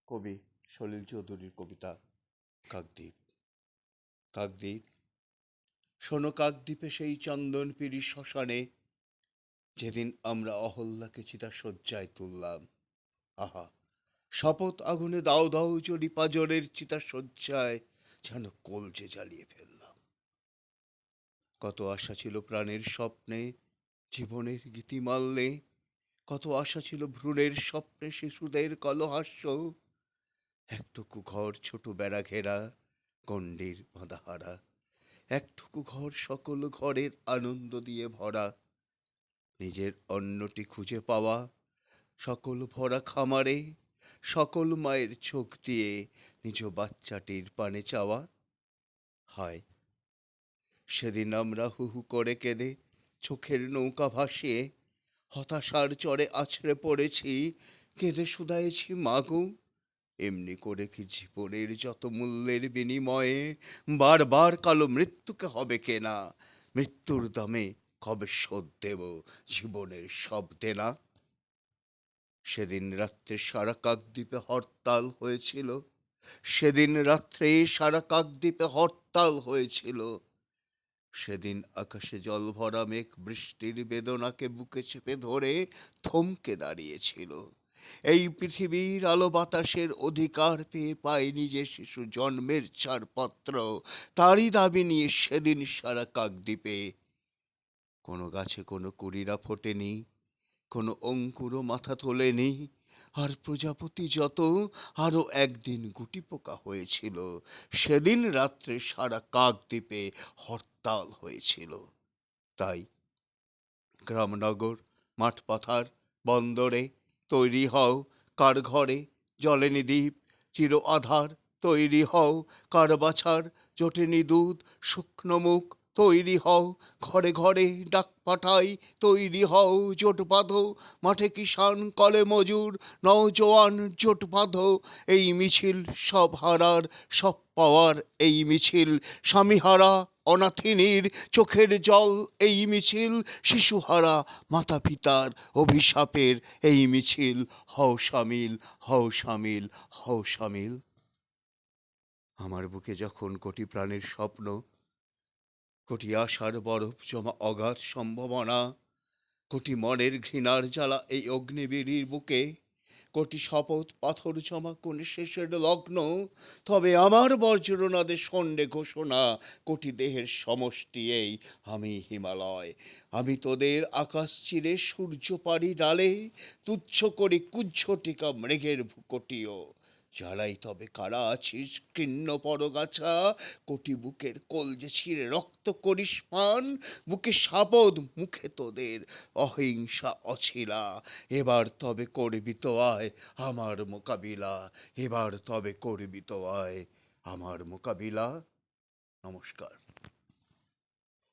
কবি সলিল চৌধুরীর কবিতা কাকদ্বীপ। কাকদ্বীপ, শোনো কাকদ্বীপে সেই চন্দনপিরি শ্মশানে যেদিন আমরা অহল্যাকে চিতাশয্যায় তুললাম। আহা, শপথ আগুনে দাও দাও জ্বলি পাজরের চিতাশয্যায় যেন কলজে জ্বালিয়ে ফেললাম। কত আশা ছিল প্রাণের স্বপ্নে, জীবনের গীতিমাল্যে, কত আশা ছিল ভ্রূণের স্বপ্নে শিশুদের কলহাস্য। একটুকু ঘর ছোট বেড়া ঘেরা, গণ্ডির বাঁধাহারা, একটুকু ঘর সকল ঘরের আনন্দ দিয়ে ভরা। নিজের অন্নটি খুঁজে পাওয়া, সকল ভরা খামারে, সকল মায়ের চোখ দিয়ে নিজ বাচ্চাটির পানে চাওয়া। হায়, সেদিন আমরা হু হু করে কেঁদে চোখের নৌকা ভাসিয়ে হতাশার চরে আছড়ে পড়েছি, কেঁদে শুধাইছি মাগো, এমনি করে কি জীবনের যত মূল্যের বিনিময়ে বারবার কালো মৃত্যুকে হবে কেনা? মৃত্যুর দামে কবে শোধ দেব জীবনের সব দেনা? সেদিন রাত্রে সারা কাকদ্বীপে হরতাল হয়েছিল, সেদিন রাত্রে সারা কাকদ্বীপে হরতাল হয়েছিল। সেদিন আকাশে জল ভরা মেঘ বৃষ্টির বেদনাকে বুকে চেপে ধরে থমকে দাঁড়িয়েছিল। এই পৃথিবীর আলো বাতাসের অধিকার পেয়ে পায়নি যে শিশু জন্মের ছাড়পত্র, তারই দাবি নিয়ে সেদিন সারা কাকদ্বীপে কোনো গাছে কোনো কুড়িরা ফোটেনি, কোনো অঙ্কুরও মাথা তোলেনি। আর প্রজাপতি যত আরো একদিন গুটি পোকা হয়েছিল, সেদিন রাত্রে সারা কাকদ্বীপে হরতাল হয়েছিল। তাই গ্রামনগর, মাঠ পাথার, বন্দরে তৈরি হও, কার ঘরে জ্বলেনি দ্বীপ চির আধার, তৈরি হও কার বাছার জোটেনি দুধ শুকনো মুখ, তৈরি হও ঘরে ঘরে ডাক পাঠাই, তৈরি হও জোট বাঁধো, মাঠে কিষান কলে মজুর নওজোয়ান জোট বাঁধো। এই মিছিল সব হারার সব পাওয়ার, এই মিছিল স্বামীহারা অনাথিনীর চোখের জল, এই মিছিল শিশুহারা মাতা পিতার অভিশাপের, এই মিছিল হও সামিল, হও সামিল, হও সামিল। আমার বুকে যখন কোটি প্রাণের স্বপ্ন, কোটি আশার বরফ জমা অগাধ সম্ভাবনা, কোটি মনের ঘৃণার জ্বালা এই অগ্নিবীরির বুকে, কোটি শপথ পাথর জমা কোন শেষের লগ্ন, তবে আমার বজ্রনাদে সন্ডে ঘোষণা, কোটি দেহের সমষ্টি এই আমি হিমালয়। আমি তোদের আকাশ চিরে সূর্য পারি ডালে, তুচ্ছ করি কুজ্ঝটিকা মৃগের ভুকটিও। যারাই তবে কারা আছিস কীর্ণ পরগাছা, কোটি বুকের কলজে ছিঁড়ে রক্ত করিস পান, বুকে সাবদ মুখে তোদের অহিংসা অছিলা। এবার তবে করবি তো আয় আমার মোকাবিলা, এবার তবে করবি তো আয় আমার মোকাবিলা। নমস্কার।